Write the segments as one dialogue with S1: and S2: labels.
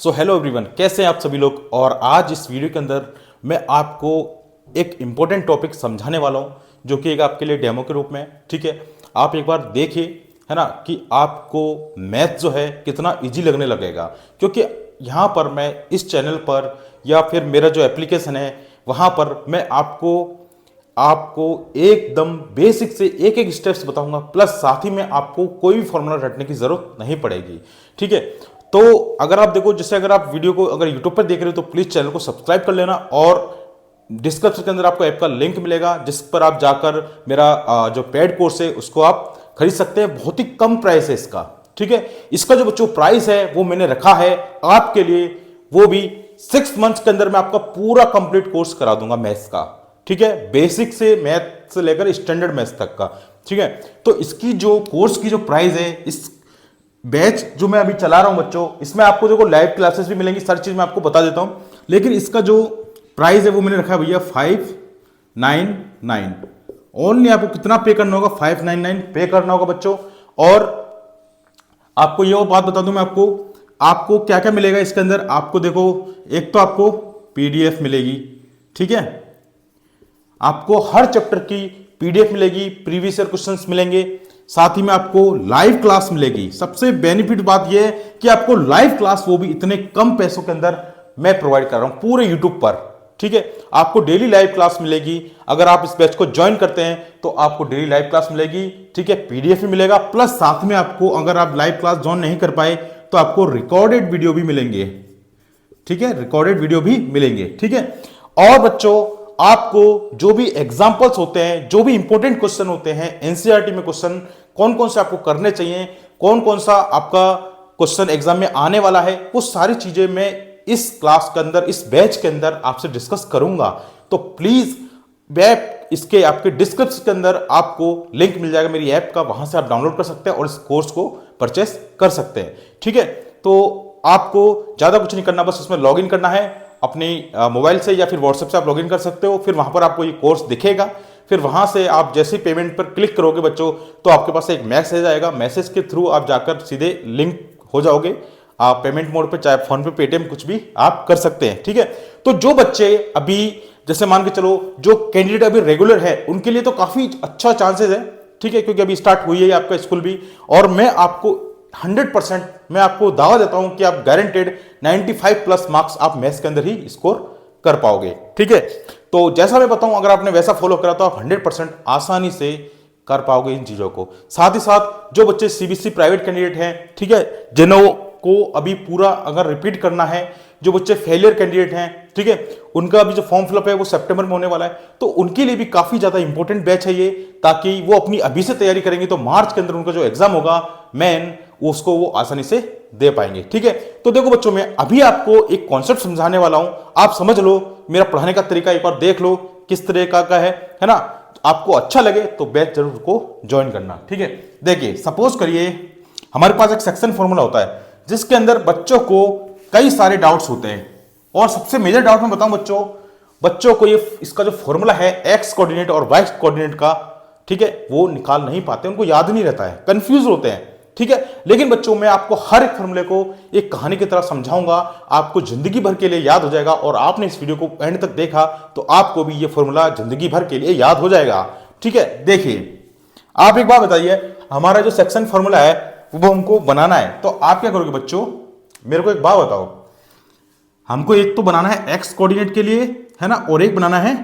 S1: So hello everyone, कैसे हैं आप सभी लोग। और आज इस वीडियो के अंदर मैं आपको एक इम्पोर्टेंट टॉपिक समझाने वाला हूं जो कि एक आपके लिए डेमो के रूप में है। ठीक है, आप एक बार देखिए, है ना, कि आपको मैथ जो है कितना इजी लगने लगेगा। क्योंकि यहाँ पर मैं इस चैनल पर या फिर मेरा जो एप्लीकेशन है वहाँ पर मैं आपको एकदम बेसिक से एक एक स्टेप्स बताऊंगा, प्लस साथ ही में आपको कोई भी फॉर्मूला रटने की जरूरत नहीं पड़ेगी। ठीक है, तो अगर आप देखो, जैसे अगर आप वीडियो को अगर यूट्यूब पर देख रहे हो तो प्लीज चैनल को सब्सक्राइब कर लेना, और डिस्क्रिप्शन के अंदर आपको ऐप का लिंक मिलेगा जिस पर आप जाकर मेरा जो पेड कोर्स है उसको आप खरीद सकते हैं। बहुत ही कम प्राइस है इसका। ठीक है, इसका जो प्राइस है वो मैंने रखा है आपके लिए, वो भी 6 मंथ्स के अंदर मैं आपका पूरा कंप्लीट कोर्स करा दूंगा मैथ्स का। ठीक है, बेसिक से मैथ से लेकर स्टैंडर्ड मैथ्स तक का। ठीक है, तो इसकी जो कोर्स की जो प्राइस है, इस बैच जो मैं अभी चला रहा हूं बच्चों, इसमें आपको देखो लाइव क्लासेस भी मिलेंगी, सारी चीज मैं आपको बता देता हूं। लेकिन इसका जो प्राइस है वो मैंने रखा है भैया 599। ओनली आपको कितना पे करना होगा? 599 पे करना होगा बच्चों। और आपको ये बात बता दूं मैं, आपको क्या क्या मिलेगा इसके अंदर। आपको देखो, एक तो आपको पीडीएफ मिलेगी। ठीक है, आपको हर चैप्टर की पीडीएफ मिलेगी, प्रीवियस ईयर क्वेश्चंस मिलेंगे, साथ ही में आपको लाइव क्लास मिलेगी। सबसे बेनिफिट बात यह है कि आपको लाइव क्लास, वो भी इतने कम पैसों के अंदर मैं प्रोवाइड कर रहा हूं पूरे यूट्यूब पर। ठीक है, आपको डेली लाइव क्लास मिलेगी। अगर आप इस बैच को ज्वाइन करते हैं तो आपको डेली लाइव क्लास मिलेगी। ठीक है, पीडीएफ भी मिलेगा, प्लस साथ में आपको, अगर आप लाइव क्लास ज्वाइन नहीं कर पाए तो आपको रिकॉर्डेड वीडियो भी मिलेंगे। ठीक है, रिकॉर्डेड वीडियो भी मिलेंगे। ठीक है, और बच्चों आपको जो भी एग्जाम्पल्स होते हैं, जो भी इंपॉर्टेंट क्वेश्चन होते हैं एनसीईआरटी में, क्वेश्चन कौन कौन से आपको करने चाहिए, कौन कौन सा आपका क्वेश्चन एग्जाम में आने वाला है, वो सारी चीजें मैं इस क्लास के अंदर, इस बैच के अंदर आपसे डिस्कस करूंगा। तो प्लीज इसके आपके डिस्क्रिप्शन के अंदर आपको लिंक मिल जाएगा मेरी ऐप का, वहां से आप डाउनलोड कर सकते हैं और इस कोर्स को परचेस कर सकते हैं। ठीक है, तो आपको ज्यादा कुछ नहीं करना, बस उसमें लॉग इन करना है अपनी मोबाइल से, या फिर व्हाट्सएप से आप लॉगिन कर सकते हो। फिर वहां पर आपको ये कोर्स दिखेगा। फिर वहां से आप जैसे पेमेंट पर क्लिक करोगे बच्चों, तो आपके पास एक मैसेज आएगा। मैसेज के थ्रू आप जाकर सीधे लिंक हो जाओगे। आप पेमेंट मोड पे, चाहे फोन पे, पेटीएम, कुछ भी आप कर सकते हैं। ठीक है, तो जो बच्चे अभी, जैसे मान के चलो, जो कैंडिडेट अभी रेगुलर है, उनके लिए तो काफी अच्छा चांसेस है। ठीक है, क्योंकि अभी स्टार्ट हुई है आपका स्कूल भी, और मैं आपको 100% मैं आपको दावा देता हूं कि आप गारंटेड 95 प्लस मार्क्स आप मैथ्स के अंदर ही स्कोर कर पाओगे। ठीक है, तो जैसा मैं बताऊं, अगर आपने वैसा फॉलो करा तो आप 100% आसानी से कर पाओगे इन चीजों को। साथ ही साथ जो बच्चे सीबीएसई प्राइवेट कैंडिडेट हैं, ठीक है, जिन्हों को अभी पूरा अगर रिपीट करना है, जो बच्चे फेलियर कैंडिडेट हैं, ठीक है, उनका अभी जो फॉर्म फिलअप है वो सितंबर में होने वाला है, तो उनके लिए भी काफी ज्यादा इंपॉर्टेंट बैच है ये, ताकि वो अपनी अभी से तैयारी करेंगे तो मार्च के अंदर उनका जो एग्जाम होगा मेन, उसको वो आसानी से दे पाएंगे। ठीक है, तो देखो बच्चों, मैं अभी आपको एक कॉन्सेप्ट समझाने वाला हूं, आप समझ लो, मेरा पढ़ाने का तरीका एक बार देख लो किस तरह का है ना। आपको अच्छा लगे तो बैच जरूर को ज्वाइन करना। ठीक है, देखिए, सपोज करिए हमारे पास एक सेक्शन फॉर्मूला होता है जिसके अंदर बच्चों को कई सारे डाउट्स होते हैं, और सबसे मेजर डाउट मैं बताऊं बच्चों को, ये इसका जो फॉर्मूला है एक्स कोऑर्डिनेट और वाई कोऑर्डिनेट का, ठीक है, वो निकाल नहीं पाते, उनको याद नहीं रहता है, कंफ्यूज होते हैं। ठीक है, लेकिन बच्चों मैं आपको हर एक फॉर्मूले को एक कहानी की तरह समझाऊंगा, आपको जिंदगी भर के लिए याद हो जाएगा। और आपने इस वीडियो को एंड तक देखा तो आपको भी ये फॉर्मूला जिंदगी भर के लिए याद हो जाएगा। ठीक है, देखिए, आप एक बात बताइए, हमारा जो सेक्शन फॉर्मूला है वो हमको बनाना है, तो आप क्या करोगे बच्चों? मेरे को एक बात बताओ, हमको एक तो बनाना है एक्स कोऑर्डिनेट के लिए, है ना, और एक बनाना है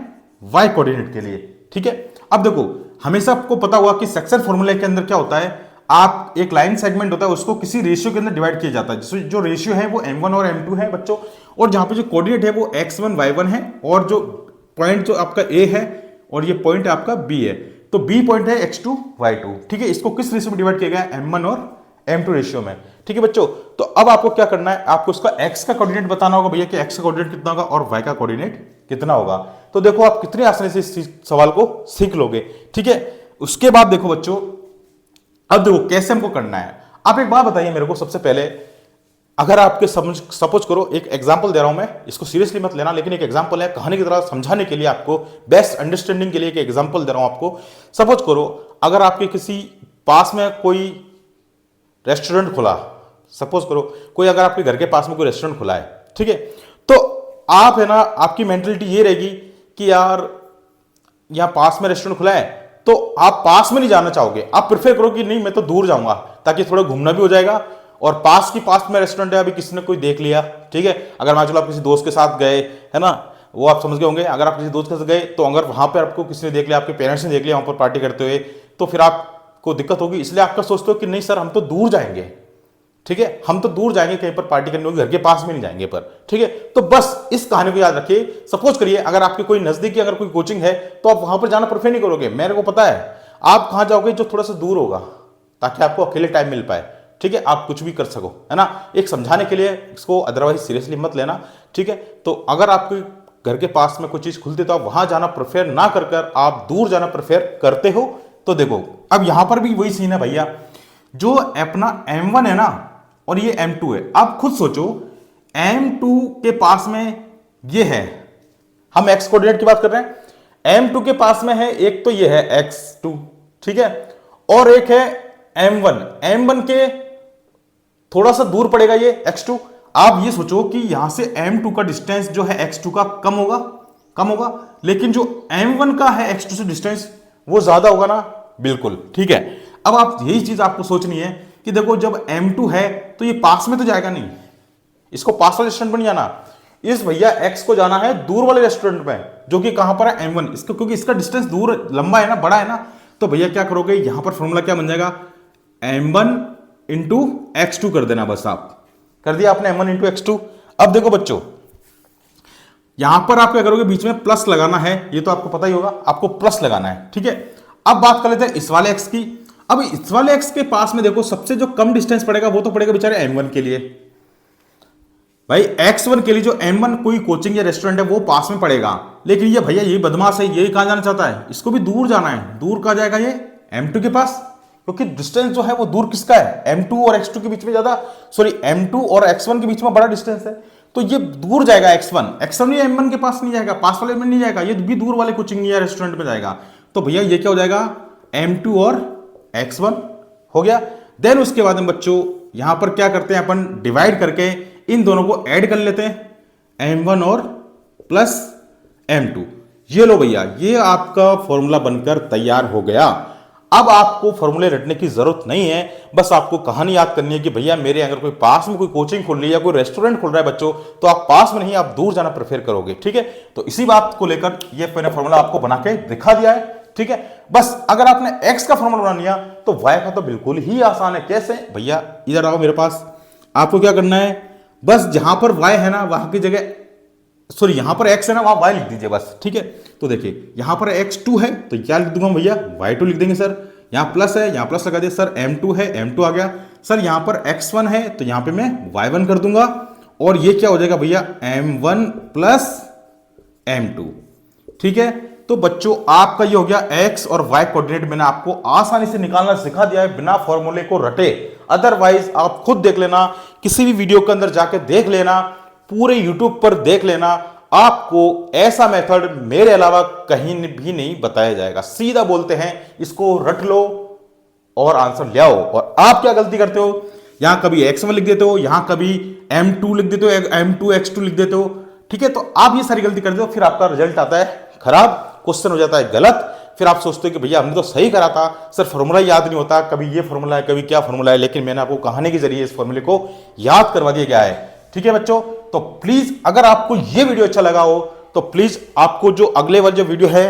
S1: वाई कोऑर्डिनेट के लिए। ठीक है, अब देखो, हमेशा आपको पता हुआ कि सेक्शन फॉर्मूले के अंदर क्या होता है, आप एक लाइन सेगमेंट होता है उसको किसी रेशियो के अंदर डिवाइड किया जाता है, जो रेशियो है वो m1 और m2 है बच्चों, और जहां पे जो कोऑर्डिनेट है वो x1 y1 है, और जो पॉइंट जो आपका a है और ये पॉइंट आपका b है, तो b पॉइंट है x2 y2। ठीक है, इसको किस रेशियो में डिवाइड किया गया है? m1 और m2 रेशियो में। ठीक है बच्चों, तो अब आपको क्या करना है, आपको इसका x का कोऑर्डिनेट बताना होगा भैया कि x का कोऑर्डिनेट कितना होगा और y का कोऑर्डिनेट कितना होगा। तो देखो, आप कितनी आसानी से इस सवाल को सीख लोगे। ठीक है, उसके बाद देखो बच्चों, अब देखो कैसे हमको करना है। आप एक बात बताइए मेरे को, सबसे पहले, अगर आपके सपोज करो, एक एग्जांपल दे रहा हूं मैं, इसको सीरियसली मत लेना, लेकिन एक एग्जांपल है, कहानी की तरह समझाने के लिए, आपको बेस्ट अंडरस्टैंडिंग के लिए एक एग्जांपल दे रहा हूं आपको। सपोज करो, अगर आपके किसी पास में कोई रेस्टोरेंट खुला, सपोज करो कोई अगर आपके घर के पास में कोई रेस्टोरेंट खुला है, ठीक है, तो आप है ना, आपकी मेंटलिटी ये रहेगी कि यार यहाँ पास में रेस्टोरेंट खुला है, तो आप पास में नहीं जाना चाहोगे, आप प्रेफर करो कि नहीं मैं तो दूर जाऊंगा ताकि थोड़ा घूमना भी हो जाएगा और पास में रेस्टोरेंट है, अभी किसी ने कोई देख लिया, ठीक है, अगर मान चलो आप किसी दोस्त के साथ गए, है ना, वो आप समझ गए होंगे, अगर आप किसी दोस्त के साथ गए तो अगर वहां पर आपको किसी ने देख लिया, आपके पेरेंट्स ने देख लिया वहां पर पार्टी करते हुए, तो फिर आपको दिक्कत होगी। इसलिए आपका सोचते हो कि नहीं सर हम तो दूर जाएंगे, ठीक है, हम तो दूर जाएंगे कहीं पर पार्टी करने होगी, घर के पास में नहीं जाएंगे पर, ठीक है। तो बस इस कहानी को याद रखिए। सपोज करिए अगर आपकी कोई नजदीकी अगर कोई कोचिंग है तो आप वहां पर जाना प्रेफर नहीं करोगे, मेरे को पता है आप कहां जाओगे, जो थोड़ा सा दूर होगा ताकि आपको अकेले टाइम मिल पाए, ठीक है, आप कुछ भी कर सको, है ना, एक समझाने के लिए इसको, अदरवाइज सीरियसली मत लेना, ठीक है। तो अगर आपके घर के पास में कोई चीज खुलती तो आप वहां जाना प्रेफर ना कर आप दूर जाना प्रेफर करते हो। तो देखो अब यहां पर भी वही सीन है भैया, जो अपना M1 है ना और ये M2 है, आप खुद सोचो M2 के पास में ये है, हम x कोऑर्डिनेट की बात कर रहे हैं, M2 के पास में है एक तो ये है x2, ठीक है, और एक है M1 के थोड़ा सा दूर पड़ेगा ये x2। आप ये सोचो कि यहां से M2 का डिस्टेंस जो है x2 का कम होगा, लेकिन जो M1 का है x2 से डिस्टेंस वो ज्यादा होगा ना, बिल्कुल ठीक है। अब आप यही चीज आपको सोचनी है कि देखो जब M2 है तो ये पास में तो जाएगा नहीं, इसको पास वाले रेस्टोरेंट में नहीं जाना, इस भैया x को जाना है दूर वाले रेस्टोरेंट में, जो कि कहां पर है M1, इसको, क्योंकि इसका डिस्टेंस दूर लंबा है ना, बड़ा है ना, तो भैया क्या करोगे, यहां पर फॉर्मूला क्या बन जाएगा, M1 इंटू x2 कर देना, बस आप कर दिया आपने M1 इंटू x2। अब देखो बच्चों यहां पर आप क्या करोगे, बीच में प्लस लगाना है, ये तो आपको पता ही होगा, आपको प्लस लगाना है, ठीक है। अब बात कर लेते हैं इस वाले x की। अब इस वाले x के पास में देखो सबसे जो कम डिस्टेंस पड़ेगा वो तो पड़ेगा बेचारे M1 के लिए, भाई x1 के लिए जो M1 कोई कोचिंग या रेस्टोरेंट है वो पास में पड़ेगा, लेकिन ये भैया ये बदमाश है, ये कहां जाना चाहता है, इसको भी दूर जाना है, दूर कहां जाएगा ये M2 के पास, क्योंकि डिस्टेंस जो है वो दूर किसका है, M2 और x2 के बीच में ज्यादा, सॉरी M2 और x1 के बीच में बड़ा डिस्टेंस है, तो ये दूर जाएगा x1 ये M1 के पास नहीं जाएगा, पास वाले में नहीं जाएगा, ये भी दूर वाले कोचिंग या रेस्टोरेंट में जाएगा। तो भैया ये क्या हो जाएगा, M2 और x1 हो गया। देन उसके बाद में बच्चों यहां पर क्या करते हैं, अपन डिवाइड करके इन दोनों को ऐड कर लेते हैं, M1 और प्लस M2, ये लो भैया, ये आपका फॉर्मूला बनकर तैयार हो गया। अब आपको फॉर्मूले रटने की जरूरत नहीं है, बस आपको कहानी याद करनी है कि भैया मेरे अगर कोई पास में कोई कोचिंग खुल रही है या कोई रेस्टोरेंट खुल रहा है बच्चों, तो आप पास में नहीं आप दूर जाना प्रेफर करोगे, ठीक है। तो इसी बात को लेकर ये मैंने फॉर्मूला आपको बना के दिखा दिया है, ठीक है। बस अगर आपने x का फॉर्मूला बना लिया तो y का तो बिल्कुल ही आसान है। कैसे भैया, इधर आओ मेरे पास, आपको क्या करना है, बस जहां पर y है ना वहां की जगह, सॉरी यहां पर x है ना वहां y लिख दीजिए बस, ठीक है। तो देखिए यहां पर x2 है तो क्या लिख दूंगा भैया, y2 लिख देंगे सर, यहां प्लस है यहां प्लस लगा दिया सर, M2 है M2 आ गया सर, यहां पर x1 है तो यहां पे मैं y1 कर दूंगा, और ये क्या हो जाएगा भैया M1 प्लस M2, ठीक है। तो बच्चों आपका ये हो गया x और y कोऑर्डिनेट, मैंने आपको आसानी से निकालना सिखा दिया है बिना फॉर्मूले को रटे। अदरवाइज आप खुद देख लेना, किसी भी वीडियो के अंदर जाके देख लेना, पूरे यूट्यूब पर देख लेना, आपको ऐसा मेथड मेरे अलावा कहीं भी नहीं बताया जाएगा। सीधा बोलते हैं इसको रट लो और आंसर ले आओ। और आप क्या गलती करते हो, यहां कभी x1 लिख देते हो, यहां कभी M2 लिख देते हो, M2 x2 लिख देते हो, ठीक है। तो आप ये सारी गलती करते हो, फिर आपका रिजल्ट आता है खराब, क्वेश्चन हो जाता है गलत, फिर आप सोचते हो कि भैया हमने तो सही करा था, सर फॉर्मूला याद नहीं होता, कभी ये फॉर्मूला है कभी क्या फॉर्मूला है, लेकिन मैंने आपको कहानी के जरिए इस फॉर्मूले को याद करवा दिया गया है, ठीक है बच्चों। तो प्लीज अगर आपको ये वीडियो अच्छा लगा हो तो प्लीज आपको जो अगले वाला जो वीडियो है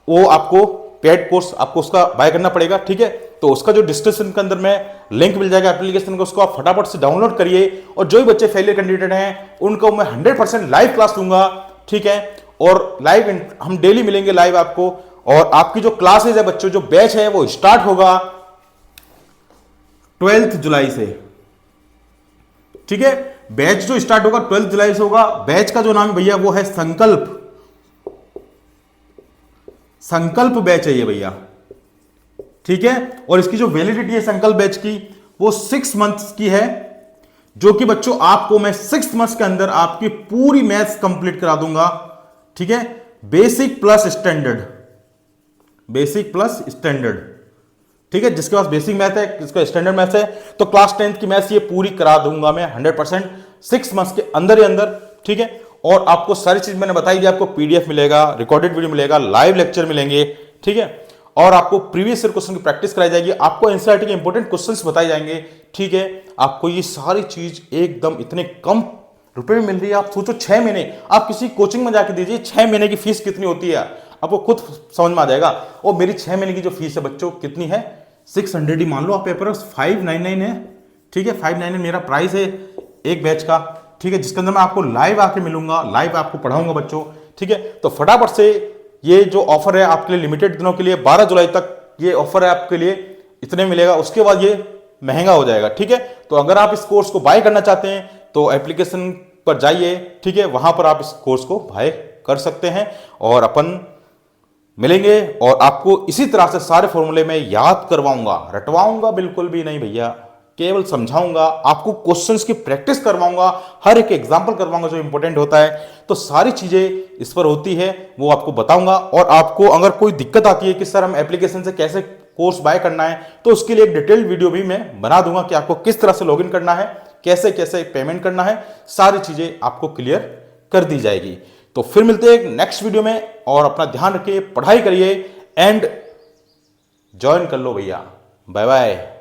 S1: वो आपको पेड कोर्स आपको उसका बाय करना पड़ेगा, ठीक है। तो उसका जो डिस्क्रिप्शन के अंदर में लिंक मिल जाएगा एप्लीकेशन का, उसको आप फटाफट से डाउनलोड करिए। और जो भी बच्चे फेलियर कैंडिडेट हैं उनको मैं 100% लाइव क्लास दूंगा, ठीक है। और लाइव हम डेली मिलेंगे लाइव आपको, और आपकी जो क्लासेज है बच्चों, जो बैच है वो स्टार्ट होगा 12 जुलाई से, ठीक है। बैच जो स्टार्ट होगा 12 जुलाई से होगा। बैच का जो नाम है भैया वो है संकल्प बैच है ये भैया, ठीक है। और इसकी जो वैलिडिटी है संकल्प बैच की वो 6 मंथ्स की है, जो कि बच्चों आपको मैं 6 मंथ्स के अंदर आपकी पूरी मैथ्स कंप्लीट करा दूंगा, ठीक है। बेसिक प्लस स्टैंडर्ड, ठीक है, जिसके पास बेसिक मैथ है, जिसका स्टैंडर्ड मैथ है, तो क्लास 10th की मैथ्स ये पूरी करा दूंगा मैं 100% 6 मंथ्स के अंदर ही अंदर। ठीक है, और आपको सारी चीज मैंने बताई दी, आपको पीडीएफ मिलेगा, रिकॉर्डेड वीडियो मिलेगा, लाइव लेक्चर मिलेंगे। ठीक है, और आपको प्रीवियस ईयर क्वेश्चन की प्रैक्टिस कराई जाएगी, आपको एनसीईआरटी के इंपॉर्टेंट क्वेश्चंस बताए जाएंगे। ठीक है, आपको ये सारी चीज एकदम इतने कम रुपए में मिल रही है। आप सोचो 6 महीने, आप किसी कोचिंग में जाके दीजिए, 6 महीने की फीस कितनी होती है आपको खुद समझ में आ जाएगा। और मेरी 6 महीने की जो फीस है बच्चों कितनी है, 600 ही मान लो आप, पेपर 599 है। ठीक है, 599 मेरा प्राइस है एक बैच का। ठीक है, जिसके अंदर मैं आपको लाइव आके मिलूंगा, लाइव आपको पढ़ाऊंगा बच्चों। ठीक है, तो फटाफट से ये जो ऑफर है आपके लिए लिमिटेड दिनों के लिए, 12 जुलाई तक ये ऑफर है आपके लिए, इतने मिलेगा, उसके बाद ये महंगा हो जाएगा। ठीक है, तो अगर आप इस कोर्स को बाय करना चाहते हैं तो एप्लीकेशन पर जाइए। ठीक है, वहां पर आप इस कोर्स को बाय कर सकते हैं और अपन मिलेंगे और आपको इसी तरह से सारे फॉर्मूले में याद करवाऊंगा, रटवाऊंगा बिल्कुल भी नहीं भैया, केवल समझाऊंगा, आपको क्वेश्चंस की प्रैक्टिस करवाऊंगा, हर एक एग्जांपल करवाऊंगा जो इंपॉर्टेंट होता है। तो सारी चीजें इस पर होती है वो आपको बताऊंगा। और आपको अगर कोई दिक्कत आती है कि सर हम एप्लीकेशन से कैसे कोर्स बाय करना है, तो उसके लिए एक डिटेल्ड वीडियो भी मैं बना दूंगा कि आपको किस तरह से लॉगिन करना है, कैसे कैसे पेमेंट करना है, सारी चीजें आपको क्लियर कर दी जाएगी। तो फिर मिलते हैं एक नेक्स्ट वीडियो में, और अपना ध्यान रखिए, पढ़ाई करिए एंड ज्वाइन कर लो भैया। Bye bye.